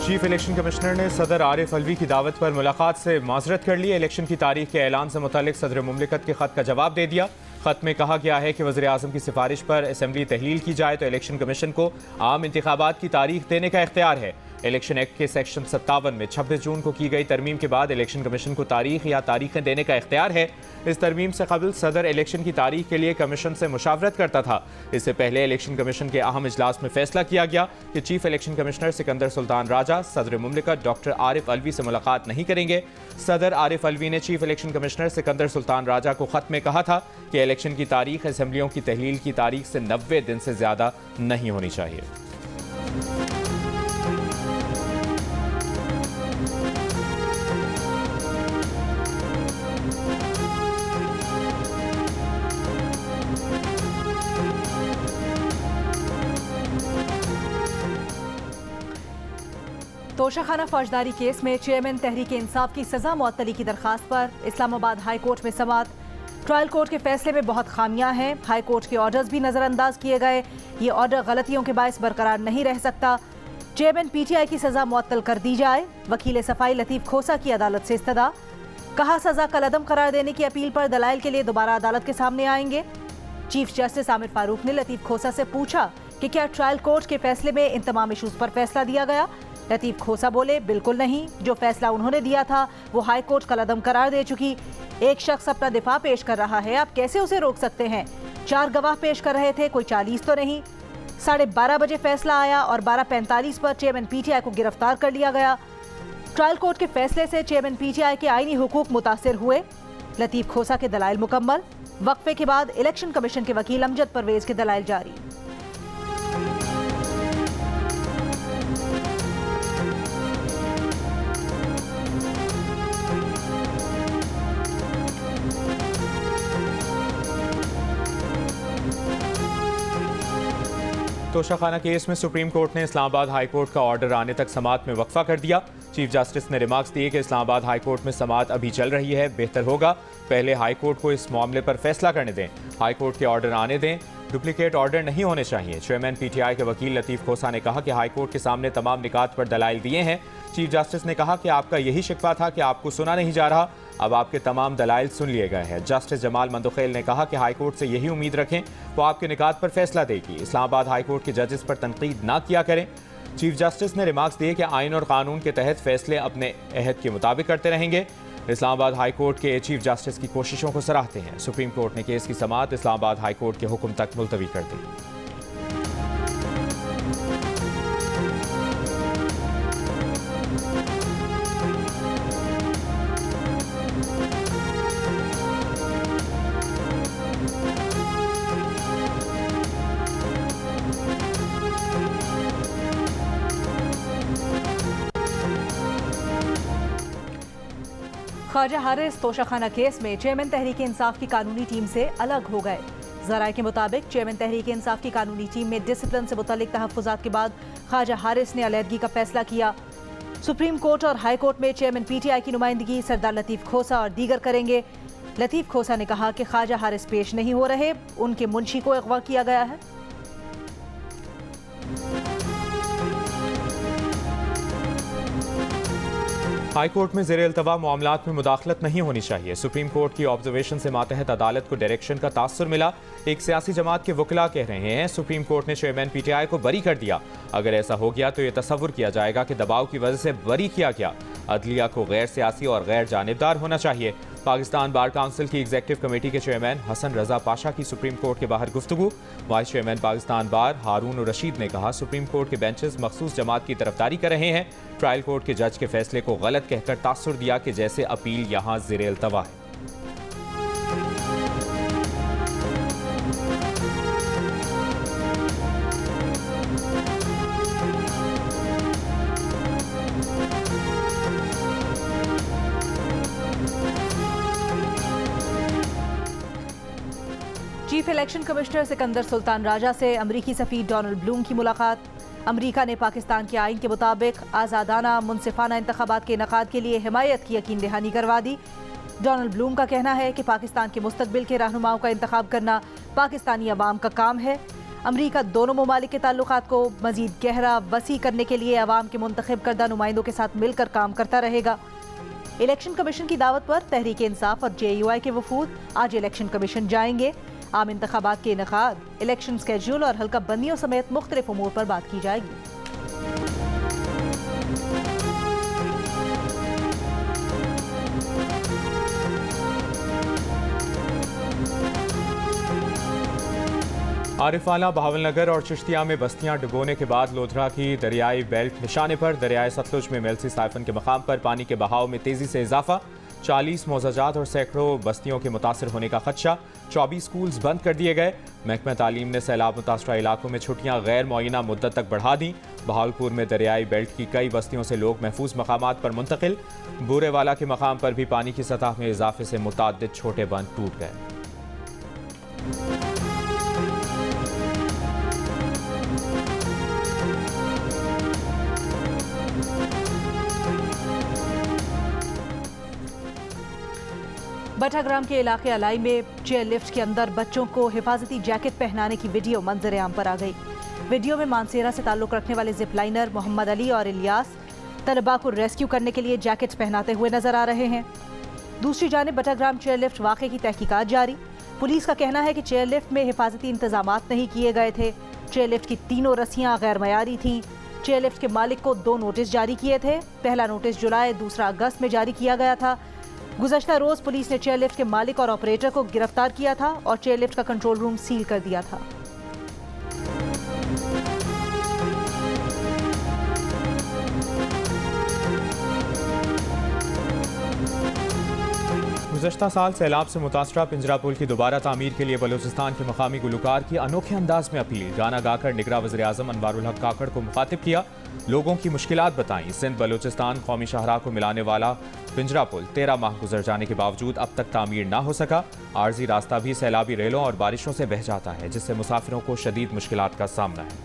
Chief election commissioner ने सदर आरिफ अलवी की दावत पर मुलाकात से माजरत कर ली। इलेक्शन की तारीख के ऐलान से मुतालिक सदर मुमलिकत के खत का जवाब दे दिया। खत में कहा गया है कि वज़ीर आज़म की सिफारिश पर असम्बली तहलील की जाए तो इलेक्शन कमीशन को आम इंतखाबात की तारीख देने का इख्तियार है। इलेक्शन एक्ट के सेक्शन 57 में 26 जून को की गई तरमीम के बाद इलेक्शन कमीशन को तारीख या तारीखें देने का इख्तियार है। इस तरमीम से कबल सदर इलेक्शन की तारीख के लिए कमीशन से मुशावरत करता था। इससे पहले इलेक्शन कमीशन के अहम इजलास में फैसला किया गया कि chief election commissioner Sikandar Sultan Raja सदर मुमलिकत डॉक्टर आरिफ अलवी से मुलाकात नहीं करेंगे। सदर आरिफ अलवी ने chief election commissioner Sikandar Sultan Raja को खत में कहा था कि इलेक्शन की तारीख असम्बलियों की तहलील की तारीख से 90 दिन से ज्यादा नहीं होनी चाहिए। तोशाखाना फौजदारी केस में चेयरमैन तहरीक इंसाफ की सजा मुअत्तली की दरखास्त पर इस्लामाबाद हाई कोर्ट में समाअत। ट्रायल कोर्ट के फैसले में बहुत खामियां हैं। हाई कोर्ट के ऑर्डर्स भी नज़रअंदाज किए गए। ये ऑर्डर गलतियों के बायस बरकरार नहीं रह सकता। चेयरमैन PTI की सजा मुअत्तल कर दी जाए। वकील सफाई लतीफ़ खोसा की अदालत से इस्तदा। कहा सजा कलअदम करार देने की अपील पर दलाइल के लिए दोबारा अदालत के सामने आएंगे। चीफ जस्टिस आमिर फारूक ने लतीफ़ खोसा से पूछा कि क्या ट्रायल कोर्ट के फैसले में इन तमाम इशूज़ पर फैसला दिया गया। लतीफ़ खोसा बोले, बिल्कुल नहीं। जो फैसला उन्होंने दिया था वो हाई कोर्ट कलअदम करार दे चुकी। एक शख्स अपना दिफा पेश कर रहा है, आप कैसे उसे रोक सकते हैं। 4 गवाह पेश कर रहे थे, कोई 40 तो नहीं। 12:30 बजे फैसला आया और 12:45 पर चेयरमैन PTI को गिरफ्तार कर लिया गया। ट्रायल कोर्ट के फैसले से चेयरमैन PTI के आईनी हुकूक मुतासिर हुए। लतीफ़ खोसा के दलाइल मुकम्मल। वक्फे के बाद इलेक्शन कमीशन के वकील अमजद परवेज के दलाइल जारी। तोशाखाना केस में सुप्रीम कोर्ट ने इस्लामाबाद हाई कोर्ट का ऑर्डर आने तक समाअत में वक्फा कर दिया। चीफ जस्टिस ने रिमार्क्स दिए कि इस्लामाबाद हाई कोर्ट में समाअत अभी चल रही है, बेहतर होगा पहले हाई कोर्ट को इस मामले पर फैसला करने दें। हाई कोर्ट के ऑर्डर आने दें, डुप्लीकेट ऑर्डर नहीं होने चाहिए। चेयरमैन PTI के वकील लतीफ़ खोसा ने कहा कि हाई कोर्ट के सामने तमाम निकात पर दलाइल दिए हैं। चीफ जस्टिस ने कहा कि आपका यही शिकवा था कि आपको सुना नहीं जा रहा, अब आपके तमाम दलाइल सुन लिए गए हैं। जस्टिस जमाल मंदुखेल ने कहा कि हाई कोर्ट से यही उम्मीद रखें, वो आपके निकात पर फैसला देगी। इस्लामाबाद हाई कोर्ट के जजेस पर तनकीद ना किया करें। चीफ जस्टिस ने रिमार्क्स दिए कि आइन और कानून के तहत फैसले अपने अहद के मुताबिक करते रहेंगे। इस्लामाबाद हाई कोर्ट के चीफ जस्टिस की कोशिशों को सराहते हैं। सुप्रीम कोर्ट ने केस की समाअत इस्लामाबाद हाई कोर्ट के हुक्म तक मुलतवी कर दी। ख्वाजा हारिस तोशाखाना केस में चेयरमैन तहरीक इंसाफ की कानूनी टीम से अलग हो गए। ज़राए के मुताबिक चेयरमैन तहरीक इंसाफ की कानूनी टीम में डिसिप्लिन से मुतल्लिक तहफ़्फ़ुज़ात के बाद ख्वाजा हारिस ने अलहदगी का फैसला किया। सुप्रीम कोर्ट और हाई कोर्ट में चेयरमैन PTI की नुमाइंदगी सरदार लतीफ़ खोसा और दीगर करेंगे। लतीफ़ खोसा ने कहा कि ख्वाजा हारिस पेश नहीं हो रहे, उनके मुंशी को अगवा किया गया है। हाई कोर्ट में ज़ेर इल्तवा मामलात में मुदाखलत नहीं होनी चाहिए। सुप्रीम कोर्ट की ऑब्जर्वेशन से मातहत अदालत को डायरेक्शन का तासुर मिला। एक सियासी जमात के वकीला कह रहे हैं सुप्रीम कोर्ट ने चेयरमैन PTI को बरी कर दिया। अगर ऐसा हो गया तो यह तसव्वुर किया जाएगा कि दबाव की वजह से बरी किया गया। अदलिया को गैर सियासी और गैर जानिबदार होना चाहिए। पाकिस्तान बार काउंसिल की एग्जेक्टिव कमेटी के चेयरमैन हसन रजा पाशा की सुप्रीम कोर्ट के बाहर गुफ्तगू। वाइस चेयरमैन पाकिस्तान बार हारून रशीद ने कहा सुप्रीम कोर्ट के बेंचेस मखसूस जमात की तरफदारी कर रहे हैं। ट्रायल कोर्ट के जज के फैसले को गलत कहकर तासुर दिया कि जैसे अपील यहाँ ज़ेर इल्तवा है। Chief election commissioner Sikandar Sultan Raja से अमरीकी सफ़ीर डोनाल्ड ब्लूम की मुलाकात। अमरीका ने पाकिस्तान के आइन के मुताबिक आज़ादाना मुनसिफाना इंतखाबात के इनेकाद के लिए हिमायत की यकीन दहानी करवा दी। डोनाल्ड ब्लूम का कहना है कि पाकिस्तान के मुस्तकबिल के रहनुमाओं का इंतखाब करना पाकिस्तानी अवाम का काम है। अमरीका दोनों ममालिक के ताल्लुकात को मजीद गहरा वसी करने के लिए अवाम के मुंतखब करदा नुमाइंदों के साथ मिलकर काम करता रहेगा। इलेक्शन कमीशन की दावत पर तहरीक इंसाफ और JUI के वफूद आज इलेक्शन कमीशन जाएंगे। आम इंतखाबात के इनेकाद, इलेक्शन स्केड्यूल और हल्का बंदियों समेत मुख्तलिफ उमूर पर बात की जाएगी। आरिफाला, बहावलनगर और चिश्तिया में बस्तियां डुबोने के बाद लोधरा की दरियाई बेल्ट निशाने पर दरियाए सतलुज में मेलसी साइफन के मकाम पर पानी के बहाव में तेजी से इजाफा। 40 मोजाजात और सैकड़ों बस्तियों के मुतासर होने का खदशा। 24 स्कूल्स बंद कर दिए गए। महकमा तालीम ने सैलाब मुतासरा इलाकों में छुट्टियां गैर मुअय्यना मुद्दत तक बढ़ा दी। बहावलपुर में दरियाई बेल्ट की कई बस्तियों से लोग महफूज मकामात पर मुंतकिल। बूरेवाला के मकाम पर भी पानी की सतह में इजाफे से मुतअद्दिद छोटे बंद टूट गए। बटाग्राम के इलाके अलाई में चेयर लिफ्ट के अंदर बच्चों को हिफाजती जैकेट पहनाने की वीडियो मंजर आम पर आ गई। वीडियो में मानसेरा से ताल्लुक रखने वाले जिप लाइनर मोहम्मद अली और इलियास तलबा को रेस्क्यू करने के लिए जैकेट्स पहनाते हुए नजर आ रहे हैं। दूसरी जानिब बटाग्राम चेयर लिफ्ट वाक़े की तहकीकात जारी। पुलिस का कहना है कि चेयर लिफ्ट में हिफाजती इंतजामात नहीं किए गए थे। चेयर लिफ्ट की तीनों रस्सियां गैर मयारी थीं। चेयर लिफ्ट के मालिक को 2 नोटिस जारी किए थे। पहला नोटिस जुलाई, दूसरा अगस्त में जारी किया गया था। गुज़श्ता रोज पुलिस ने चेयर लिफ्ट के मालिक और ऑपरेटर को गिरफ्तार किया था और चेयर लिफ्ट का कंट्रोल रूम सील कर दिया था। गुज़श्ता साल सैलाब से मुतासरा पिंजरा पुल की दोबारा तामीर के लिए बलूचिस्तान के मकामी गुलकार की अनोखे अंदाज में अपील। गाना गाकर निगरान वज़ीर आज़म अनवारुल हक काकड़ को मुखातिब किया। लोगों की मुश्किलात बताईं। सिंध बलूचिस्तान कौमी शाहराह को मिलाने वाला पिंजरा पुल 13 माह गुजर जाने के बावजूद अब तक तामीर ना हो सका। आर्जी रास्ता भी सैलाबी रेलों और बारिशों से बह जाता है, जिससे मुसाफिरों को शदीद मुश्किलात का सामना है।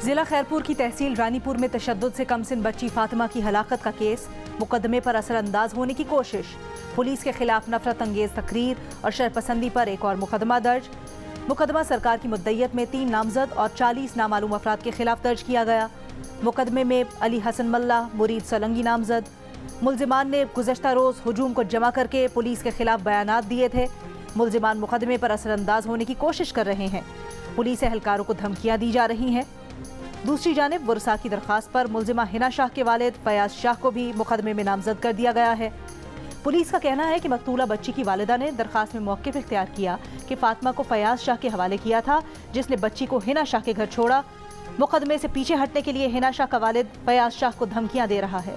जिला खैरपुर की तहसील रानीपुर में तशद्दुद से कमसिन बच्ची फातिमा की हलाकत का केस। मुकदमे पर असरअंदाज होने की कोशिश। पुलिस के खिलाफ नफरत अंगेज तकरीर और शरपसंदी पर एक और मुकदमा दर्ज। मुकदमा सरकार की मुद्दयत में 3 नामजद और 40 नामालूम अफराद के खिलाफ दर्ज किया गया। मुकदमे में अली हसन मल्ला, मुरीद सोलंगी नामजद। मुल्जिमान ने गुज़श्ता रोज हुजूम को जमा करके पुलिस के खिलाफ बयानात दिए थे। मुल्जिमान मुकदमे पर असरअंदाज होने की कोशिश कर रहे हैं। पुलिस एहलकारों को धमकियां दी जा रही हैं। दूसरी जानिब बुरसा की दरखास्त पर मुल्जिमा हिना शाह के वालिद फयाज शाह को भी मुकदमे में नामजद कर दिया गया है। पुलिस का कहना है कि मकतूला बच्ची की वालिदा ने दरखास्त में मौक़िफ़ इख्तियार किया कि फातिमा को फयाज शाह के हवाले किया था, जिसने बच्ची को हिना शाह के घर छोड़ा। मुकदमे से पीछे हटने के लिए हिना शाह का वालिद फयाज शाह को धमकियां दे रहा है।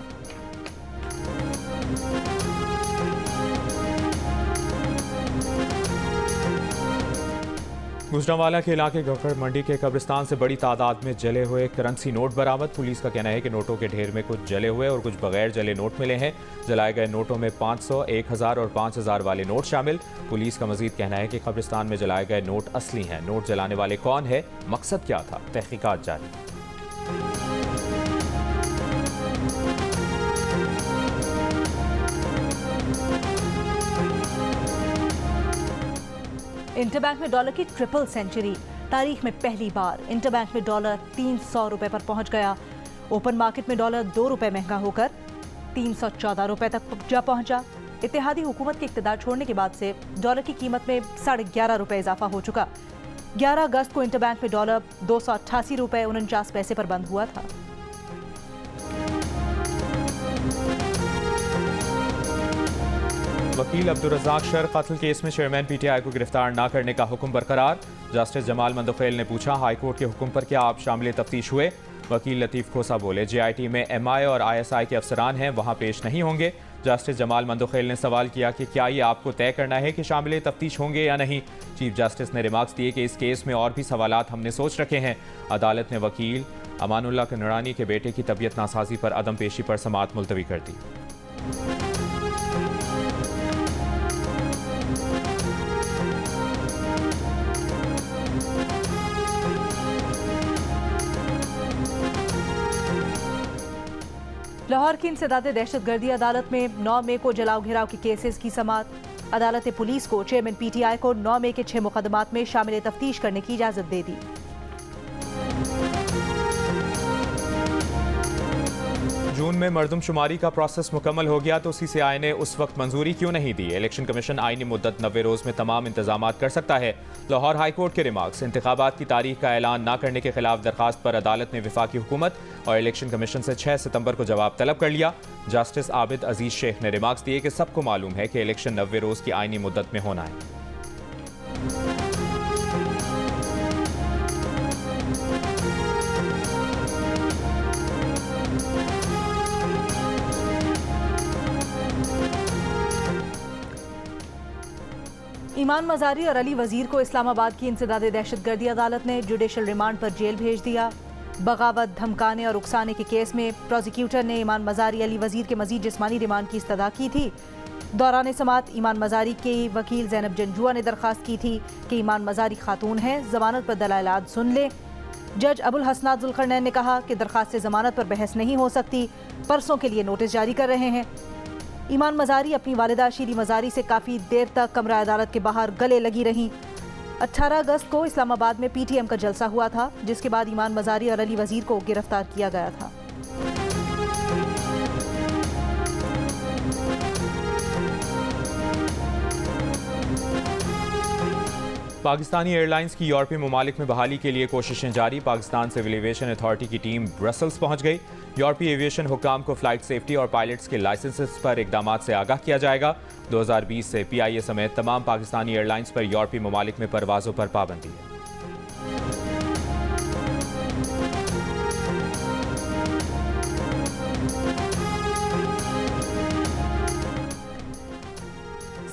गुजरांवाला के इलाके गफर मंडी के कब्रिस्तान से बड़ी तादाद में जले हुए करेंसी नोट बरामद। पुलिस का कहना है कि नोटों के ढेर में कुछ जले हुए और कुछ बगैर जले नोट मिले हैं। जलाए गए नोटों में 500, 1000 और 5000 वाले नोट शामिल। पुलिस का मजीद कहना है कि कब्रिस्तान में जलाए गए नोट असली हैं। नोट जलाने वाले कौन है, मकसद क्या था, तहकीकात जारी। इंटरबैंक में डॉलर की ट्रिपल सेंचुरी। तारीख में पहली बार इंटरबैंक में डॉलर 300 रुपए पर पहुंच गया। ओपन मार्केट में डॉलर 2 रुपए महंगा होकर 314 रुपए तक जा पहुंचा। इत्तेहादी हुकूमत के इख्तिदार छोड़ने के बाद से डॉलर की कीमत में 11.5 रुपए इजाफा हो चुका। 11 अगस्त को इंटरबैंक में डॉलर 288 रुपए 49 पैसे पर बंद हुआ था। वकील अब्दुल रज़ाक शर कत्ल केस में चेयरमैन PTI को गिरफ्तार न करने का हुक्म बरकरार। जस्टिस जमाल मंदोखेल ने पूछा, हाईकोर्ट के हुक्म पर क्या आप शामिल तफ्तीश हुए? वकील लतीफ़ खोसा बोले, JIT में MI और ISI के अफसरान हैं, वहाँ पेश नहीं होंगे। जस्टिस जमाल मंदोखेल ने सवाल किया कि क्या ये आपको तय करना है कि शामिल तफ्तीश होंगे या नहीं। चीफ जस्टिस ने रिमार्क्स दिए कि इस केस में और भी सवालात हमने सोच रखे हैं। अदालत ने वकील अमानुल्लाह कनरानी के बेटे की तबीयत नासाजी पर अदम पेशी पर समाअत मुलतवी कर दी। लाहौर की इंसदाद दहशतगर्दी अदालत में 9 मई को जलाओ घिराव के केसेस की समाअत। अदालत ने पुलिस को चेयरमैन PTI को 9 मई के 6 मुकदमात में शामिल तफ्तीश करने की इजाजत दे दी। जून में मरदमशुमारी का प्रोसेस मुकम्मल हो गया तो CCI ने उस वक्त मंजूरी क्यों नहीं दी? इलेक्शन कमीशन आईनी मुद्दत 90 रोज में तमाम इंतजामात कर सकता है। लाहौर हाई कोर्ट के रिमार्क्स। इंतखाबात की तारीख का ऐलान न करने के खिलाफ दरखास्त पर अदालत ने वफाकी हुकूमत और इलेक्शन कमीशन से 6 सितंबर को जवाब तलब कर लिया। जस्टिस आबिद अजीज शेख ने रिमार्क्स दिए कि सबको मालूम है कि इलेक्शन 90 रोज की आईनी मुद्दत में होना है। ईमान मजारी और अली वजीर को इस्लामाबाद की इंसदाद दहशतगर्दी अदालत ने जुडिशल रिमांड पर जेल भेज दिया। बगावत, धमकाने और उकसाने के केस में प्रोसिक्यूटर ने ईमान मजारी, अली वजीर के मजीद जिस्मानी रिमांड की इस्तदा की थी। दौरान समाअत ईमान मजारी के वकील ज़ैनब जंजुआ ने दरख्वास्त की थी कि ईमान मजारी खातून है, जमानत पर दलाइल सुन ले। जज अबुल हसनात जुल्करनैन ने कहा कि दरख्वास्त से जमानत पर बहस नहीं हो सकती, परसों के लिए नोटिस जारी कर रहे हैं। ईमान मजारी अपनी वालिदा शीरी मजारी से काफ़ी देर तक कमरा अदालत के बाहर गले लगी रहीं। 18 अगस्त को इस्लामाबाद में PTM का जलसा हुआ था, जिसके बाद ईमान मजारी और अली वजीर को गिरफ्तार किया गया था। पाकिस्तानी एयरलाइंस की यूरोपीय ममालिक में बहाली के लिए कोशिशें जारी। पाकिस्तान सिविल एविएशन अथॉरिटी की टीम ब्रसल्स पहुंच गई। यूरोपीय एविएशन हुक्काम को फ्लाइट सेफ्टी और पायलट्स के लाइसेंसेस पर इकदामात से आगाह किया जाएगा। 2020 से PIA समेत तमाम पाकिस्तानी एयरलाइंस पर यूरोपीय ममालिक में परवाजों पर पाबंदी है।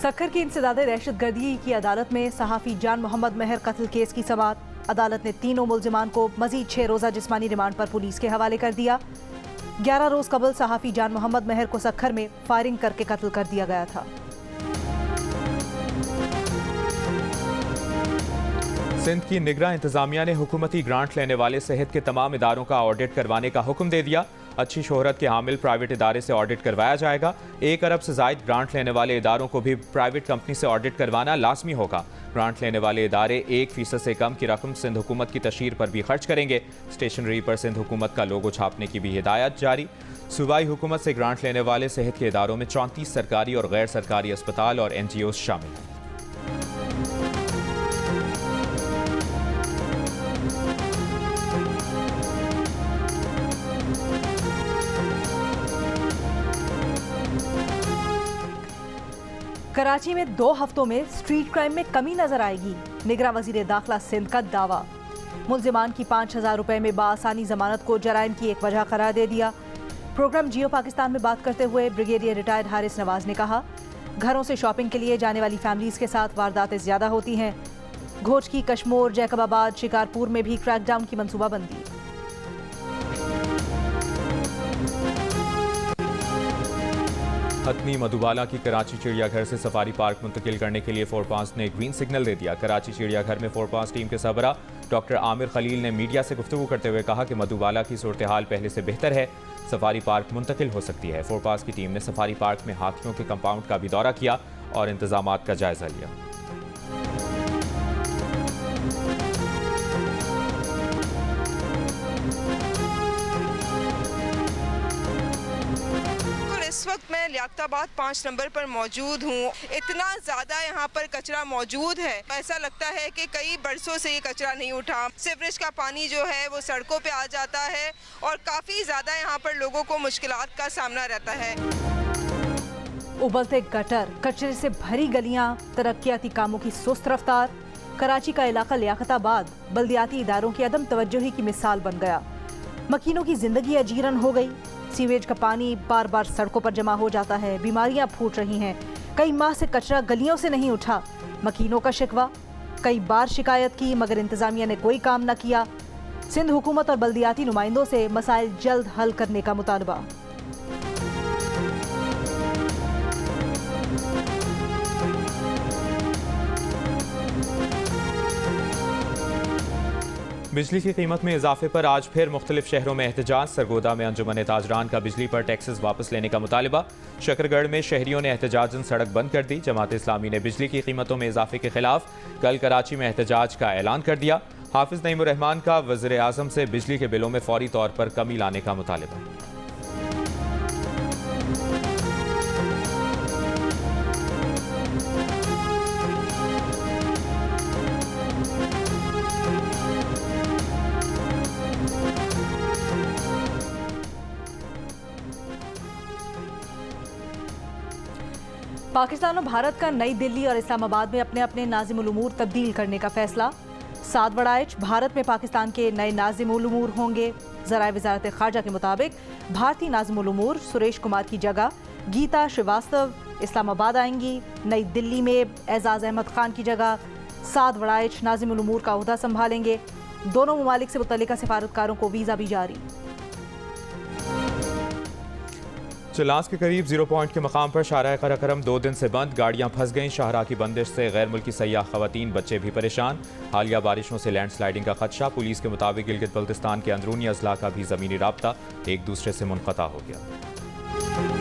सक्खर की इंसदाद दहशतगर्दी की अदालत में सहाफ़ी जान मोहम्मद महर कत्ल केस की समाअत। अदालत ने तीनों मुल्जिमान को मजीद 6 रोज़ा जिस्मानी रिमांड पर पुलिस के हवाले कर दिया। 11 रोज़ कबल सहाफ़ी जान मोहम्मद महर को सक्खर में फायरिंग करके कत्ल कर दिया गया था। सिंध की निगरान इंतजामिया ने हुकूमती ग्रांट लेने वाले सेहत के तमाम इदारों का ऑडिट करवाने का हुक्म दे दिया। अच्छी शोहरत के हामिल प्राइवेट इदारे से ऑडिट करवाया जाएगा। 1 अरब से जायद ग्रांट लेने वाले इदारों को भी प्राइवेट कंपनी से ऑडिट करवाना लाजमी होगा। ग्रांट लेने वाले इदारे 1% से कम की रकम सिंध हुकूमत की तशहीर पर भी खर्च करेंगे। स्टेशनरी पर सिंध हुकूमत का लोगो छापने की भी हिदायत जारी। सूबाई हुकूमत से ग्रांट लेने वाले सेहत के इदारों में 34 सरकारी और गैर सरकारी अस्पताल और NGOs शामिल हैं। कराची में 2 हफ्तों में स्ट्रीट क्राइम में कमी नजर आएगी। निगरान वजीर दाखिला सिंध का दावा। मुल्जिमान की 5000 रुपए में बाआसानी जमानत को जराइम की एक वजह करार दे दिया। प्रोग्राम जियो पाकिस्तान में बात करते हुए ब्रिगेडियर रिटायर्ड हारिस नवाज ने कहा, घरों से शॉपिंग के लिए जाने वाली फैमिलीज के साथ वारदातें ज्यादा होती हैं। घोच की कश्मोर, जैकबाबाद, शिकारपुर में भी क्रैकडाउन की मंसूबाबंदी। हथनी मधुबाला की कराची चिड़ियाघर से सफारी पार्क मुंतकिल करने के लिए फोरपास ने ग्रीन सिग्नल दे दिया। कराची चिड़ियाघर में फोरपास टीम के सरबरा डॉक्टर आमिर खलील ने मीडिया से गुफ्तगू करते हुए कहा कि मधुबाला की सूरत हाल पहले से बेहतर है, सफारी पार्क मुंतकिल हो सकती है। फोरपास की टीम ने सफारी पार्क में हाथियों के कंपाउंड का भी दौरा किया और इंतजामात का जायजा लिया। इस वक्त मैं लियाकताबाद 5 नंबर पर मौजूद हूँ। इतना ज़्यादा यहाँ पर कचरा मौजूद है, ऐसा लगता है कि कई बरसों से ये कचरा नहीं उठा। सीवरेज का पानी जो है वो सड़कों पे आ जाता है और काफ़ी ज़्यादा यहाँ पर लोगों को मुश्किलात का सामना रहता है। उबलते गटर, कचरे से भरी गलियाँ, तरक्याती कामों की सुस्त रफ्तार। कराची का इलाका लियाकताबाद बल्दियाती इदारों की अदम तवज्जोही की मिसाल बन गया। मकीनों की जिंदगी अजीरन हो गई। सीवेज का पानी बार बार सड़कों पर जमा हो जाता है, बीमारियां फूट रही हैं। कई माह से कचरा गलियों से नहीं उठा। मकीनों का शिकवा, कई बार शिकायत की मगर इंतजामिया ने कोई काम न किया। सिंध हुकूमत और बल्दियाती नुमाइंदों से मसाइल जल्द हल करने का मुतालबा। बिजली की कीमत में इजाफे पर आज फिर मुख्तलिफ शहरों में एहतजाज। सरगोदा में अंजुमन ताजरान का बिजली पर टैक्सेस वापस लेने का मुतालिबा। शकरगढ़ में शहरियों ने एहतजाजन सड़क बंद कर दी। जमात इस्लामी ने बिजली की कीमतों में इजाफे के खिलाफ कल कराची में एहतजाज का ऐलान कर दिया। हाफिज नईमुर रहमान का वज़ीर आज़म से बिजली के बिलों में फौरी तौर पर कमी लाने का मुतालिबा। पाकिस्तान और भारत का नई दिल्ली और इस्लामाबाद में अपने अपने नाज़िमुल उमूर तब्दील करने का फैसला। साद वड़ाइच भारत में पाकिस्तान के नए नाज़िमुल उमूर होंगे। ज़राए वज़ारत ख़ारजा के मुताबिक भारतीय नाज़िमुल उमूर सुरेश कुमार की जगह गीता श्रीवास्तव इस्लामाबाद आएंगी। नई दिल्ली में एजाज़ अहमद खान की जगह साद वड़ाइच नाज़िमुल उमूर का ओहदा संभालेंगे। दोनों ममालिक से मुतल्लिका सिफारतकारों को वीज़ा भी जारी। चिलास के करीब 0 पॉइंट के मकाम पर शाहराह कराकरम 2 दिन से बंद। गाड़ियां फंस गईं। शाहराह की बंदिश से गैर मुल्की सयाह खवातीन बच्चे भी परेशान। हालिया बारिशों से लैंडस्लाइडिंग का खदशा। पुलिस के मुताबिक गिलगित बल्तिस्तान के अंदरूनी अजला का भी ज़मीनी राब्ता एक दूसरे से मुनक़ता हो गया।